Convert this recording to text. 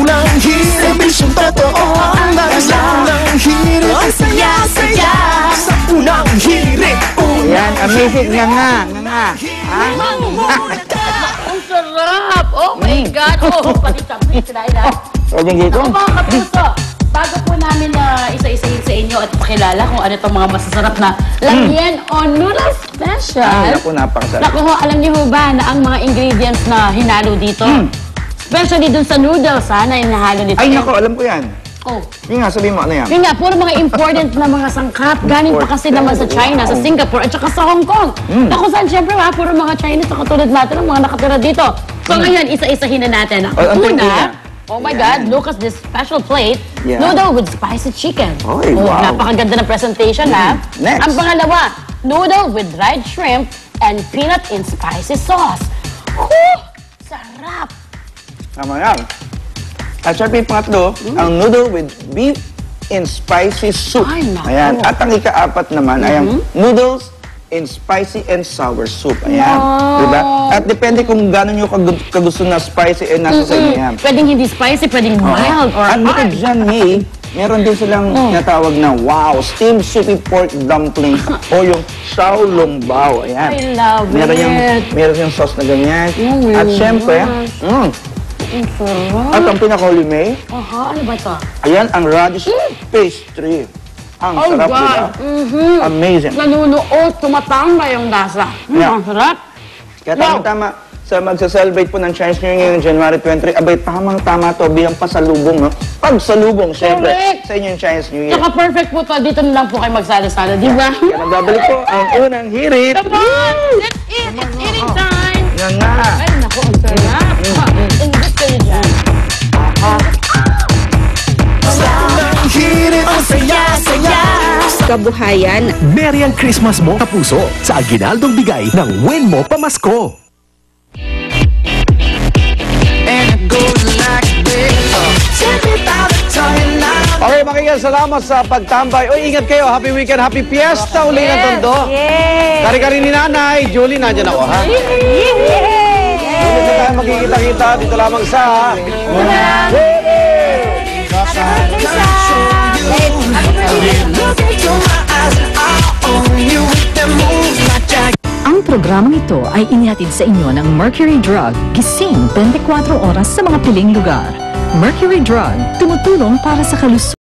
unang hirit, serbisyong totoo ang unang hirit, ang saya-saya sa unang hirit. Yan, amazing nga. Ang sarap! Oh my God! Oh, pati chapit, sinain na. Pwede dito? Ako mga kapuso, bago po namin na isa-isahin sa inyo at pakilala kung ano itong mga masasarap na lagyan o noodle special. Ay, naku, napakasarap. Naku ho, alam niyo ho ba na ang mga ingredients na hinalo dito, especially dun sa noodles na inahalo dito. Ay, naku, alam ko yan. Oh. Yung nga, sabihin mo, ano yan? Yun nga, puro mga important na mga sangkap. Galing pa kasi naman sa China, sa Singapore, at saka sa Hong Kong. Na kung saan, syempre, puro mga Chinese na katulad natin, ang mga nakatira dito. So ngayon, isa-isahin na natin. Ang una, oh my God, look at this special plate. Noodle with spicy chicken. Oy, wow. Napakaganda ng presentation, ha? Next. Ang pangalawa, noodle with dried shrimp and peanut in spicy sauce. Whew! Sarap! Tama yan. At syempre yung pangatlo, ang noodle with beef in spicy soup. Ay, naku. Ayan. At ang ikaapat naman ay ang noodles in spicy and sour soup. Ayan. Wow. Diba? At depende kung gano'n nyo kagusto na spicy and nasa sa inyo yan. Pwedeng hindi spicy, pwedeng mild or At bukod hard. dyan, May, meron din silang natawag na steamed soupy pork dumpling o yung xiaolongbao. Ayan. I love it. Meron yung sauce na ganyan. At really syempre, Ang sarap. at ang pinakahuli, May, Aha, ano ba ito? ayan ang radish pastry. Ang Oh, sarap, God. diba? Amazing. Nanunuot, tumatamba yung lasa. Yeah. Ang sarap. Kaya tama-tama sa magsa-celebrate po ng Chinese New Year ngayong January 23, abay, tamang-tama to bilang pasalubong, no? Pagsalubong, syempre, Correct. sa inyong Chinese New Year. Saka perfect po to. Dito na lang po kayo magsala-sala, di ba? Kaya nagbabalik po ang unang hirit. Come on! Let's eat! It's eating time! Yan nga. Ay, naku, ang sarap. Ingit kayo dyan. Unang hirit, ang saya-saya sa Kabuhayan. Merry ang Christmas mo, kapuso, sa aginaldong bigay ng Win Mo Pamasko. Okay, makikinig, salamat sa pagtambay. Uy, ingat kayo. Happy weekend, happy fiesta. Uli ng Tondo. Kari-kari ni Nanay. Julie, nandyan ako, ha? Hindi na tayo magkikita-kita. Dito lamang sa... Ang programang ito ay inihatid sa inyo ng Mercury Drug, gising 24 oras sa mga piling lugar. Mercury Drug, tumutulong para sa kalusugan.